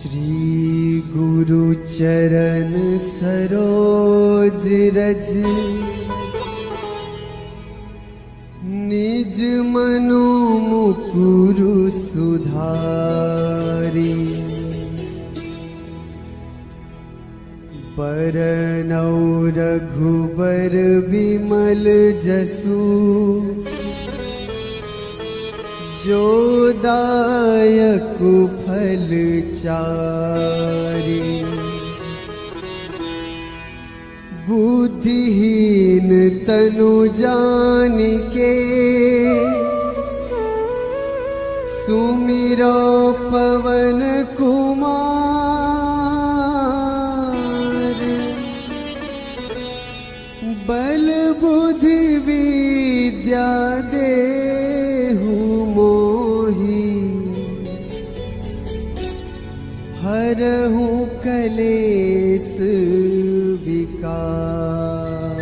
श्री गुरु चरण सरोज रज निज मनु मुकुरु सुधारी। बरनौ रघुबर बिमल जसु जो दायक फल चारि। बुद्धिहीन तनु जानिके सुमिरो पवन कुमार। बल बुद्धि विद्या देहु मोहि हरहु कलेस विकार।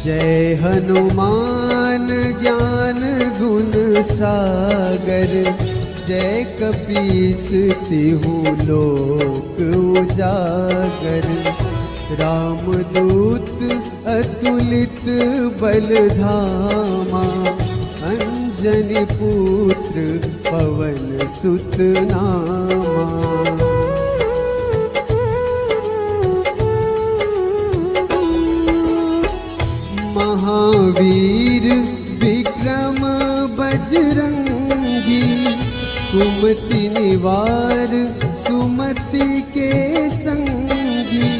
जय हनुमान ज्ञान गुण सागर। जय कपीस तिहु लोक उजागर। रामदूत अतुलित बल धामा। अंजनी पुत्र पवन सुत नामा। महावीर विक्रम बजरंगी। कुमति निवार सुमति के संगी।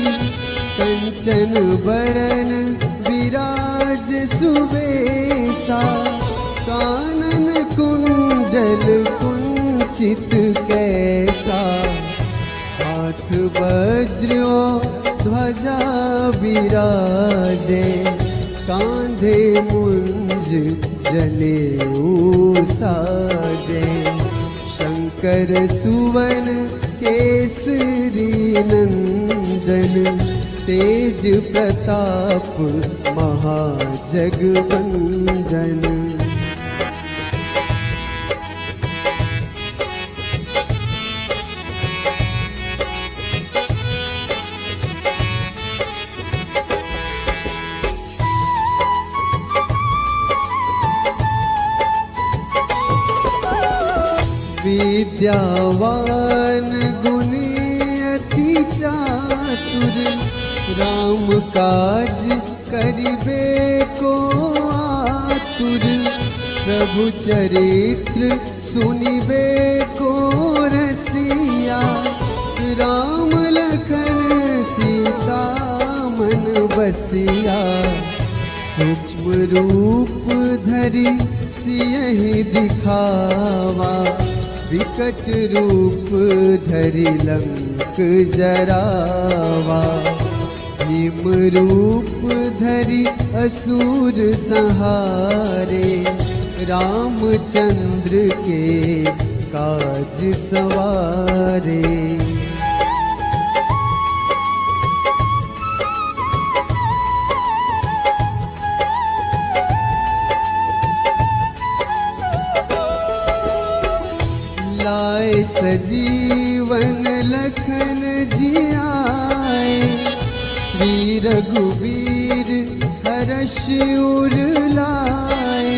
कंचन बरन विराज सुबेसा। कानन कुंडल कुंचित कैसा। हाथ वज्र ध्वजा विराजे। कांधे मुंज जनेऊ साजे। शंकर सुवन केसरी नंदन। तेज प्रताप महाजगवंदन। विद्यावान गुणी अति चातुर। राम काज करिबे को आतुर। प्रभु चरित्र सुनिबे को रसिया। राम लखन सीता मन बसिया। सूक्ष्म रूप धरि सियहि दिखावा। विकट रूप धरि लंक जरावा। भीम रूप धरि असुर संहारे। रामचंद्र के काज सवारे। लाए सजीवन लखन जियाए। श्री रघुवीर हर्ष उर लाए।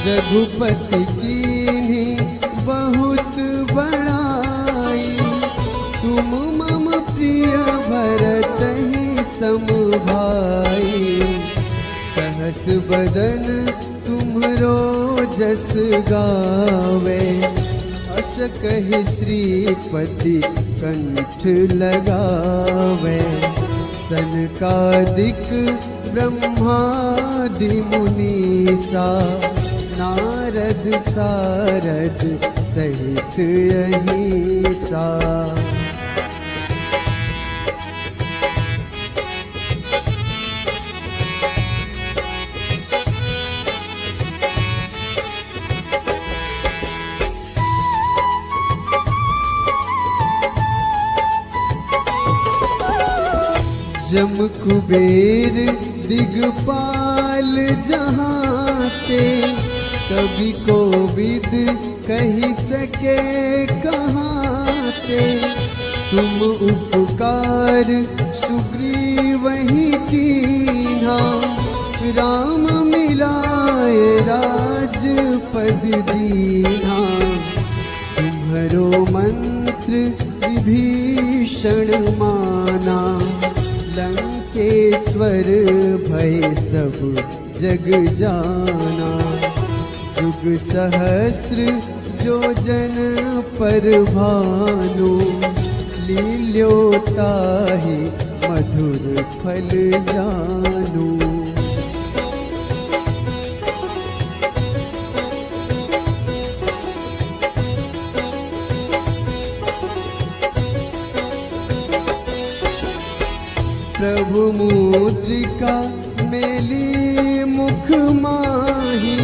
रघुपति कीन्ही बहुत बड़ाई। तुम मम प्रिय भरतहि सम भाई। सहस बदन तुम्हरो जस गावे। अस कहि श्रीपति कंठ लगावे। सनकादिक ब्रह्मादि मुनीसा। नारद सारद सहित अहिसा। जम कुबेर दिगपाल जहाँ ते, कभी कोविद कही सके कहाँ ते। तुम उपकार सुग्रीव ही कीन्हा, राम मिलाए राजपद दीन्हा। तुम्हरो मंत्र विभीषण माना, लंकेश्वर भय सब जग जाना। युग सहस्र जो जन पर भानु, लील्योता ही मधुर फल जानू। प्रभु मुद्रिका मेली मुख माही,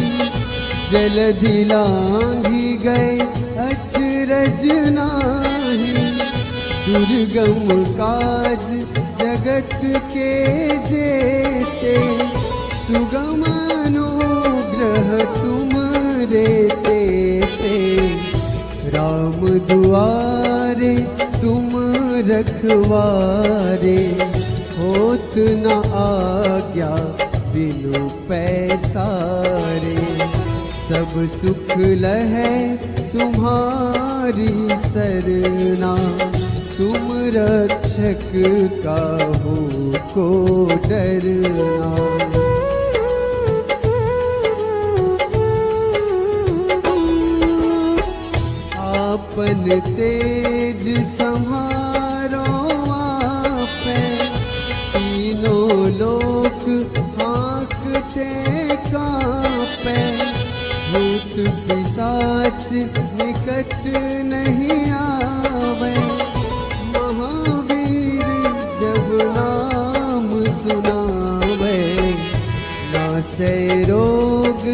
जलधि लांघी गए अचरज नाही। दुर्गम काज जगत के जेते, सुगम अनुग्रह तुम रे तेते। राम दुआरे तुम रखवारे, होत न आज्ञा बिनु पैसारे। सब सुख लहै तुम्हारी सरना, तुम रक्षक काहू को डरना। आपन तेज संहारो आपै, तीनों लोक हाँकते कांपै। भूत पिशाच निकट नहीं आवे, महावीर जब नाम सुनावे। नासै रोग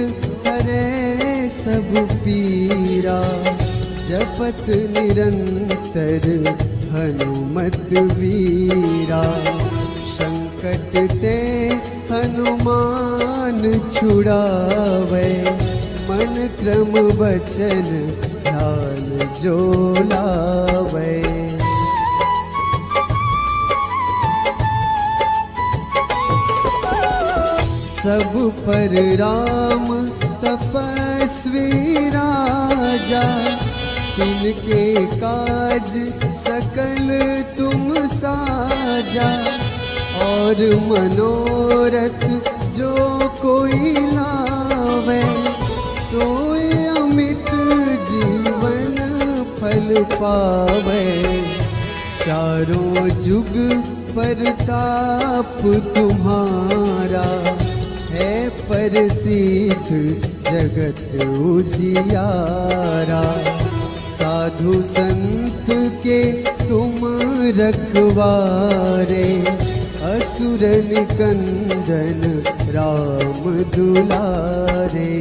हरै सब पीरा, जपत निरंतर हनुमत वीरा। संकट ते हनुमान छुड़ावे, मन क्रम वचन ध्यान जो लावे। सब पर राम तपस्वी राजा, तिनके काज सकल तुम साजा। और मनोरथ जो कोई लावे, सोई अमित जीवन फल पावे। चारों जुग परताप तुम्हारा, है प्रसिद्ध जगत उजियारा। साधु संत के तुम रखवारे, असुर निकंदन राम दुलारे।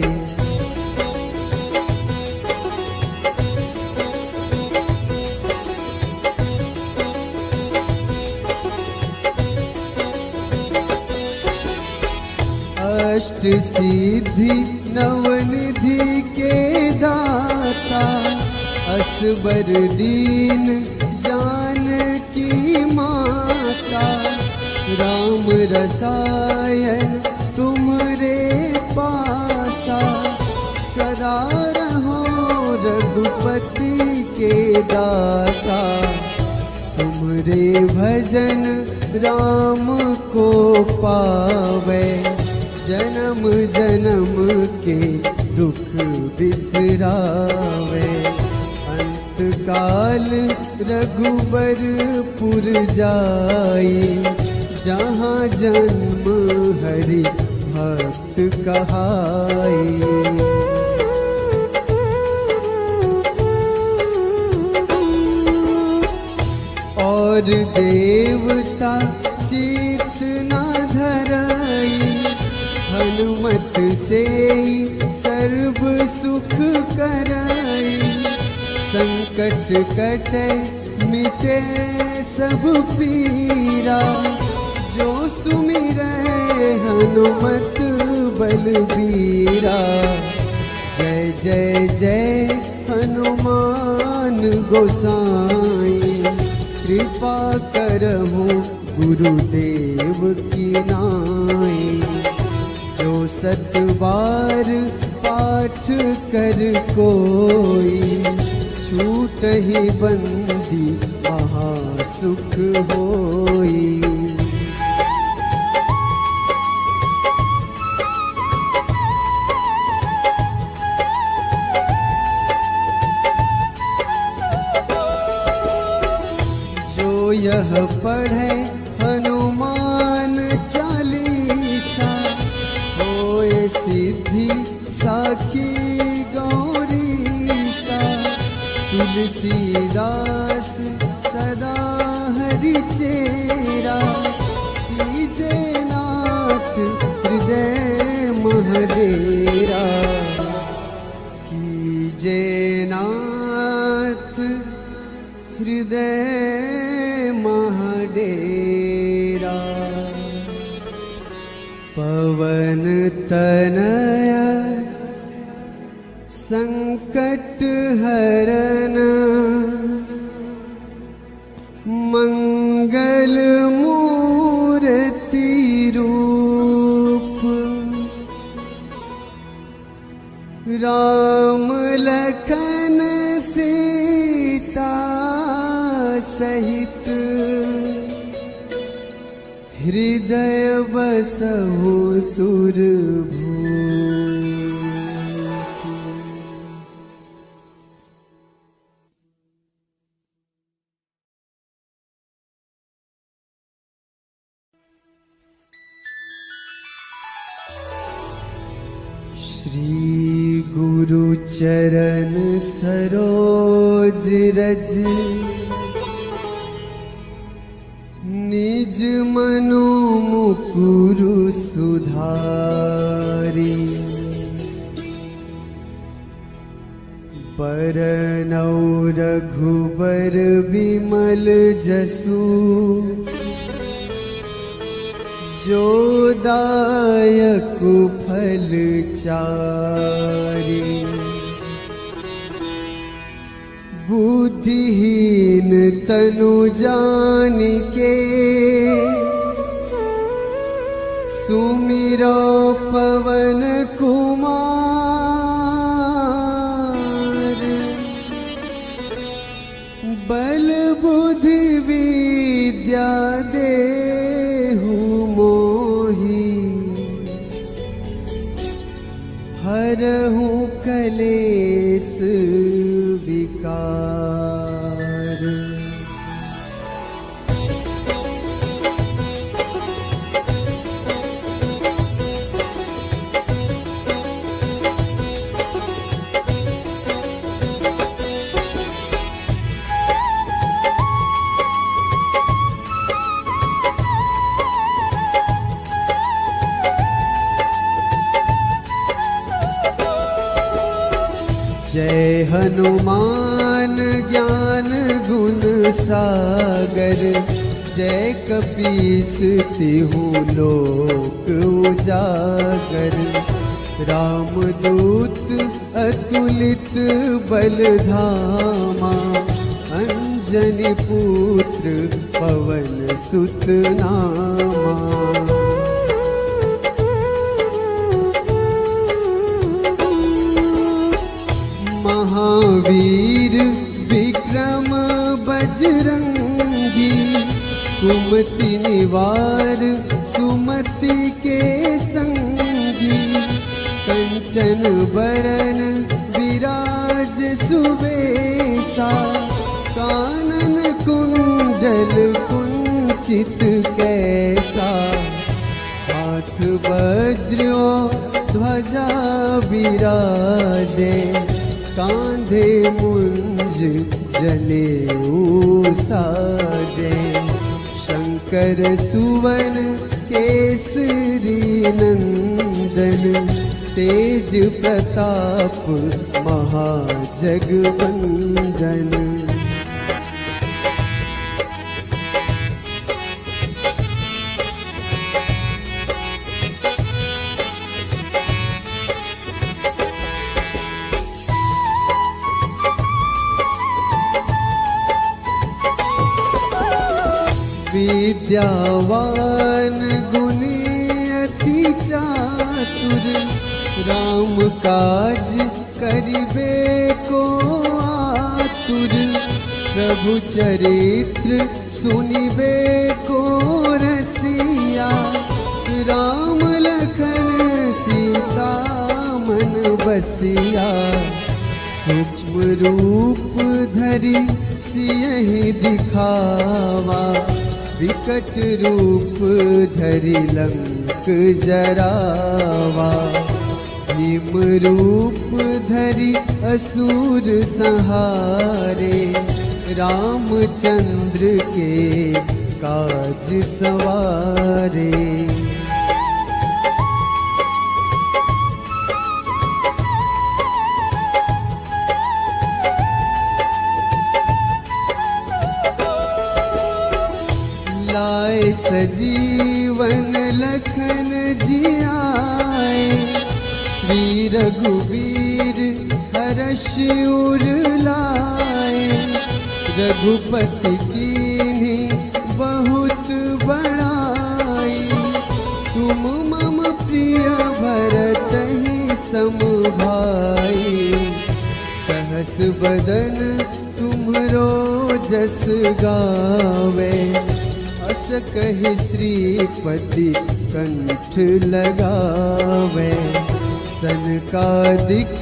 अष्ट सिद्धि नवनिधि के दाता, असबर दीन जानकी माता। राम रसायन तुमरे पासा, सदा रहो रघुपति के दासा। तुमरे भजन राम को पावे, जन्म जन्म के दुख बिसरावे। अंत काल रघुबरपुर जाई, जहाँ जन्म हरि भक्त कहाई। और देवता चित न धरई, हनुमत से सर्व सुख करई। संकट कटे मिटे सब पीरा, जो सुमिरै हनुमत बलबीरा। जय जय जय हनुमान गोसाई, कृपा करहु गुरुदेव की नाई। जो 7 बार पाठ कर कोई, छूटहि बंदी महासुख होई। यह पढ़े हनुमान चालीसा, होए सिद्धि साखी गौरीसा। तुलसीदास सदा हरि चेरा, कीजे नाथ हृदय महडेरा। कीजे नाथ हृदय महडेरा। पवन तनया संकट हरन, मंगल मूर्ति रूप। राम लखन सीता सहित, हृदय बसहु सुरभूप। श्री गुरु चरण सरोज रज, निज मनु मुकुरु सुधारी। बरनौ रघुबर बिमल जसु, जो दायक फल चारि। बुद्धिहीन तनु जानिके, सुमिरो पवन कुमार। बल बुद्धि विद्या देहु मोहि, हरहु कलेस विकार। जय हनुमान ज्ञान गुण सागर, जय कपीस तिहु लोक उजागर। रामदूत अतुलित बल धामा, अंजनी पुत्र पवन सुत नामा। महावीर विक्रम बजरंगी, कुमति निवार सुमति के संगी। कंचन बरन विराज सुबेसा, कानन कुंडल कुंचित कैसा। हाथ वज्र ध्वजा विराजे, कांधे मुंज जनेऊ साजे। शंकर सुवन केसरी नंदन, तेज प्रताप महाजगवंदन। विद्यावान गुणी अति चातुर, राम काज करिबे को आतुर, प्रभु चरित्र सुनिबे को रसिया, राम लखन सीता मन बसिया, सूक्ष्म रूप धरि सियहि दिखावा, विकट रूप धरि लंक जरावा, भीम रूप धरि असुर संहारे, रामचंद्र के काज सवारे। लाए सजीवन लखन जियाए, श्री रघुवीर हर्ष उर लाए, रघुपति कीन्ही बहुत बड़ाई, तुम मम प्रिय भरतहि सम भाई, सहस बदन तुम्हरो जस गावे, अस कहि श्रीपति कंठ लगावे, सनकादिक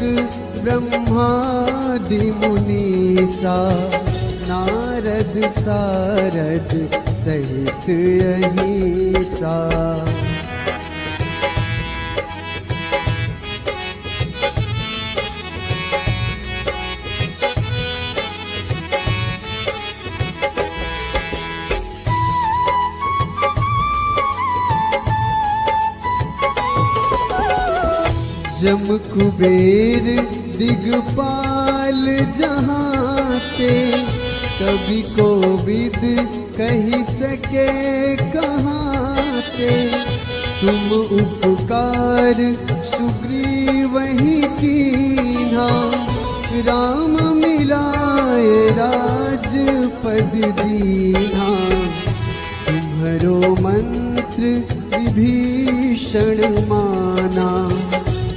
ब्रह्मादि मुनीसा, नारद सारद सहित अहिसा। जम कुबेर दिगपाल जहाते, कवि कोविद कही सके कहाते, तुम उपकार सुग्रीवहि कीन्हा, राम मिलाए राजपद दीन्हा, तुम्हरो मंत्र विभीषण माना,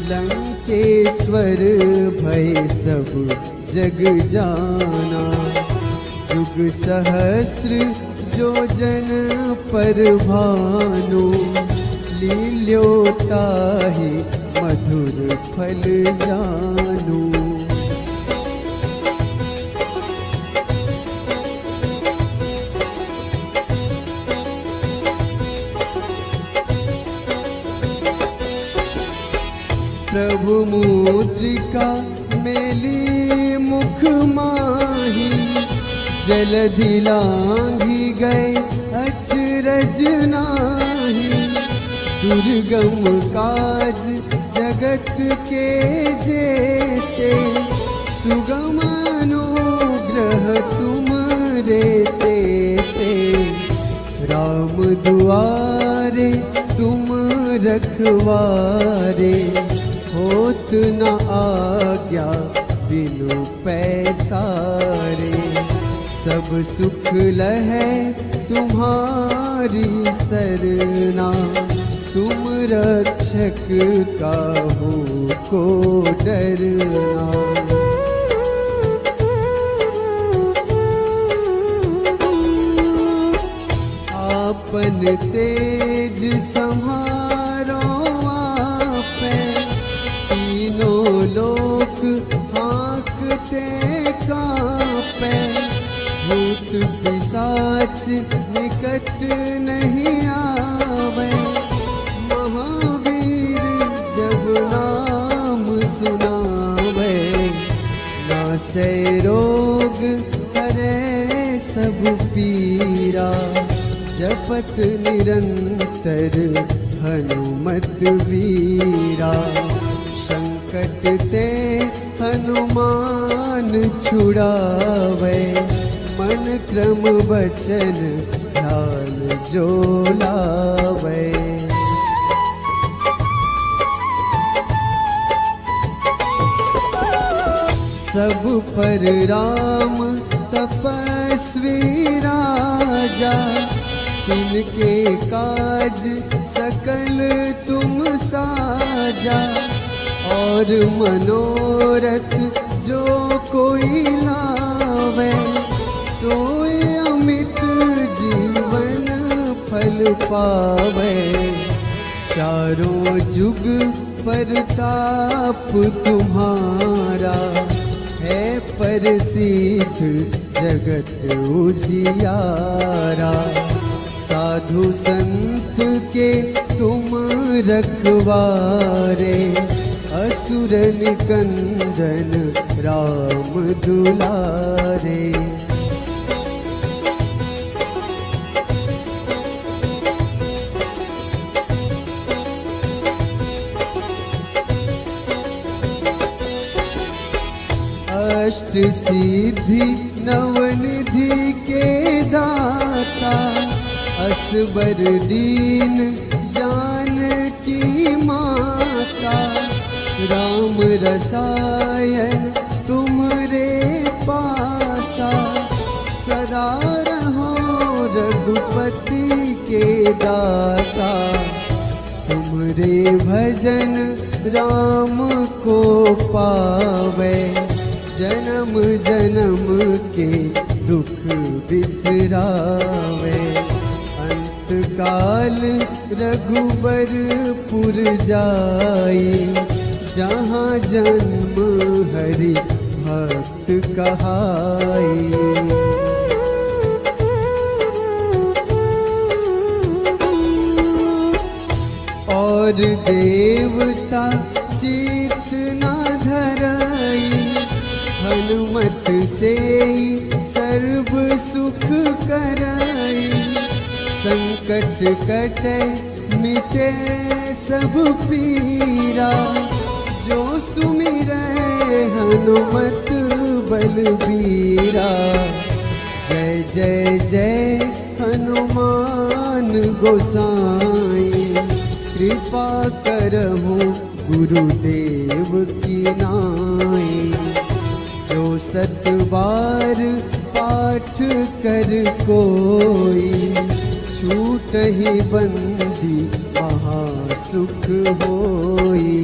लंकेश्वर भय सब जग जाना, युग सहस्र जो जन पर भानु, लील्योताहि मधुर फल जानू। प्रभु मुद्रिका मेली मुख माही, जलधि लांघि गए अचरज नाही, दुर्गम काज जगत के जेते, सुगम अनुग्रह तुम रे तेते, राम दुआरे तुम रखवारे, होत न आज्ञा बिनु पैसारे, सब सुख लहै तुम्हारी सरना, तुम रक्षक काहू को डरना। आपन तेज सम्हारो आपे, तीनों लोक हाँकते कांपे, भूत पिशाच निकट नहीं आवे, महावीर जब नाम सुनावे, नासै रोग हरै सब पीरा, जपत निरंतर हनुमत वीरा, संकट ते हनुमान छुड़ावे, मन क्रम वचन ध्यान जो लावे। सब पर राम तपस्वी राजा, तिनके काज सकल तुम साजा, और मनोरथ जो कोई लावे, सोई अमित जीवन फल पावे। चारों जुग परताप तुम्हारा, है प्रसिद्ध जगत उजियारा। साधु संत के तुम रखवारे, असुर निकंदन राम दुलारे। अष्ट सिद्धि नवनिधि के दाता, असबर दीन जानकी माता। राम रसायन तुमरे पासा, सदा रहो रघुपति के दासा। तुमरे भजन राम को पावे, जन्म जन्म के दुख बिसरावे। अंत काल रघुबरपुर जाई, जहाँ जन्म हरि भक्त कहाई। और देवता चित न धरई, हनुमत से सर्व सुख करई। संकट कटे मिटे सब पीरा, जो सुमिरै हनुमत बलबीरा। जय जय जय हनुमान गोसाई, कृपा करहु गुरुदेव की नाई। जो सत बार पाठ कर कोई, छूटहि बंदी महासुख होई।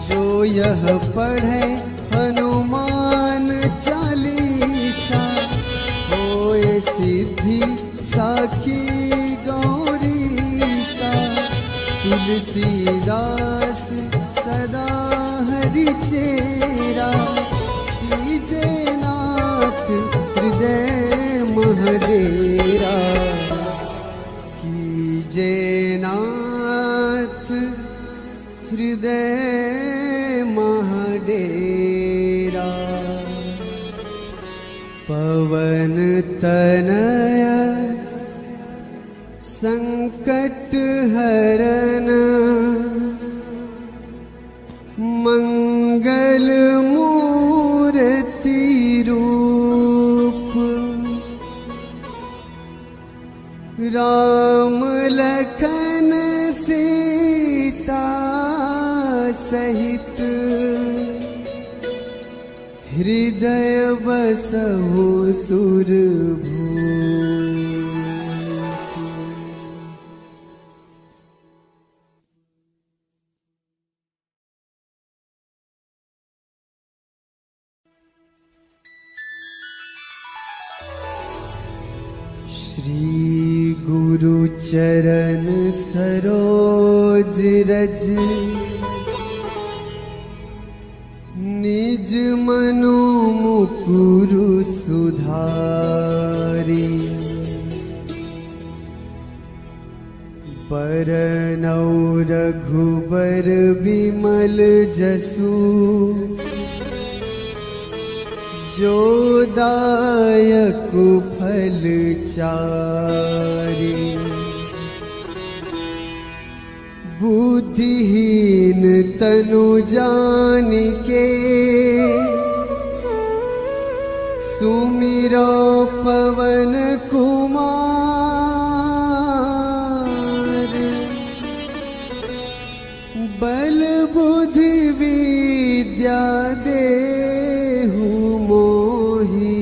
जो यह पढ़े हनुमान चालीसा, होए सिद्धि साखी गौरीसा। तुलसीदास सदा हरि चेरा, कीजे नाथ हृदय महडेरा। कीजे नाथ हृदय महडेरा। पवन तनया संकट हरन, मंगल मूर्ति रूप। राम लखन सीता सहित, हृदय बसहु सुरभूप। श्री गुरु चरण सरोज रज, निज मनु मुकुरु सुधारी। बरनौ रघुबर बिमल जसु, जो दायक फल चारि। बुद्धिहीन तनु जानिके, सुमिरो पवन कुमार। विद्या देहु मोहि,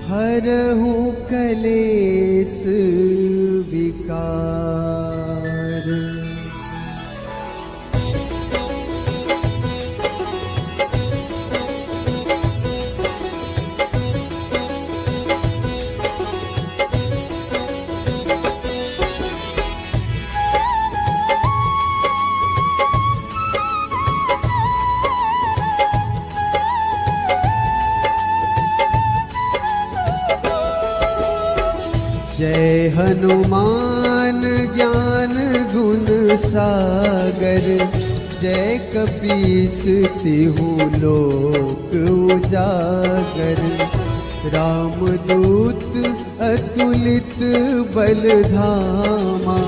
हरहु कलेस विकार। जय हनुमान ज्ञान गुण सागर, जय कपीस तिहु लोक उजागर। रामदूत अतुलित बल धामा,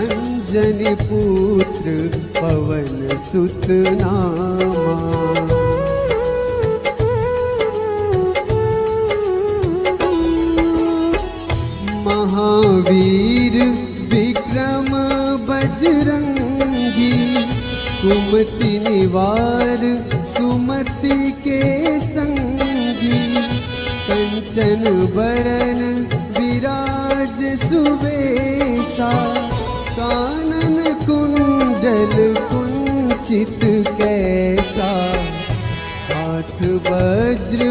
अंजनी पुत्र पवन सुत नामा। महावीर विक्रम बजरंगी, कुमति निवार सुमति के संगी। कंचन बरन विराज सुबेसा, कानन कुंडल कुंचित कैसा। हाथ वज्र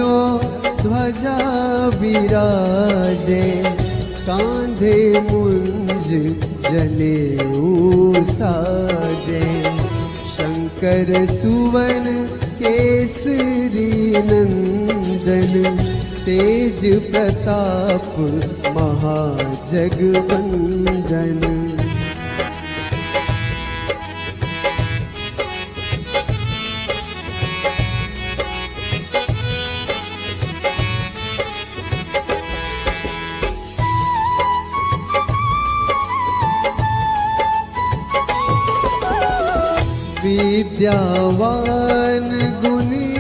ध्वजा विराजे, कांधे मुंज जनेऊ साजे। शंकर सुवन केसरी नंदन, तेज प्रताप महाजगवंदन। विद्यावान गुणी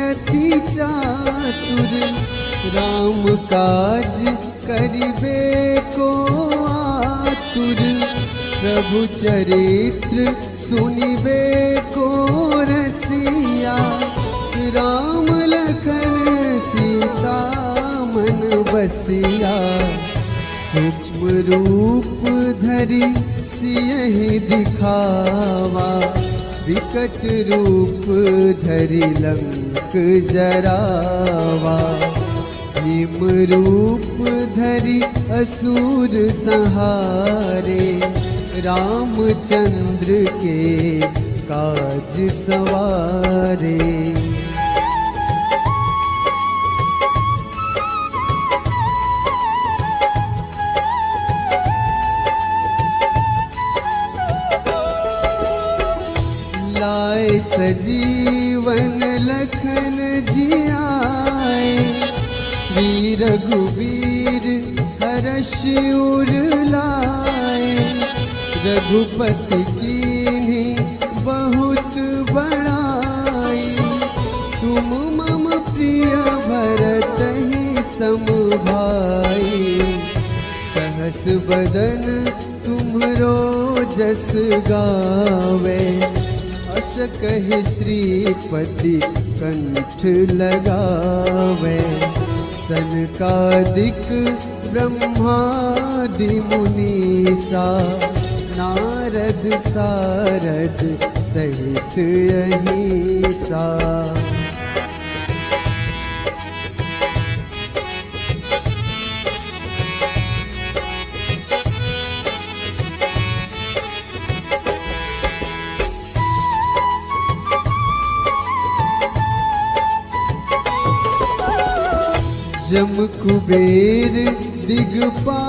अति चातुर, राम काज करिबे को आतुर। प्रभु चरित्र सुनिबे को रसिया, राम लखन सीता मन बसिया। सूक्ष्म रूप धरि सियहि दिखावा, विकट रूप धरि लंक जरावा। भीम रूप धरि असुर संहारे, रामचंद्र के काज सवारे। लाए सजीवन लखन जियाए, श्री रघुवीर हर्ष उर लाए। रघुपति कीन्ही बहुत बड़ाई, तुम मम प्रिय भरतहि सम भाई। सहस बदन तुम्हरो जस गावे, अस कहि श्रीपति कंठ लगावे। सनकादिक ब्रह्मादि मुनीसा, नारद सारद सहित अहिसा। जम कुबेर दिगपाल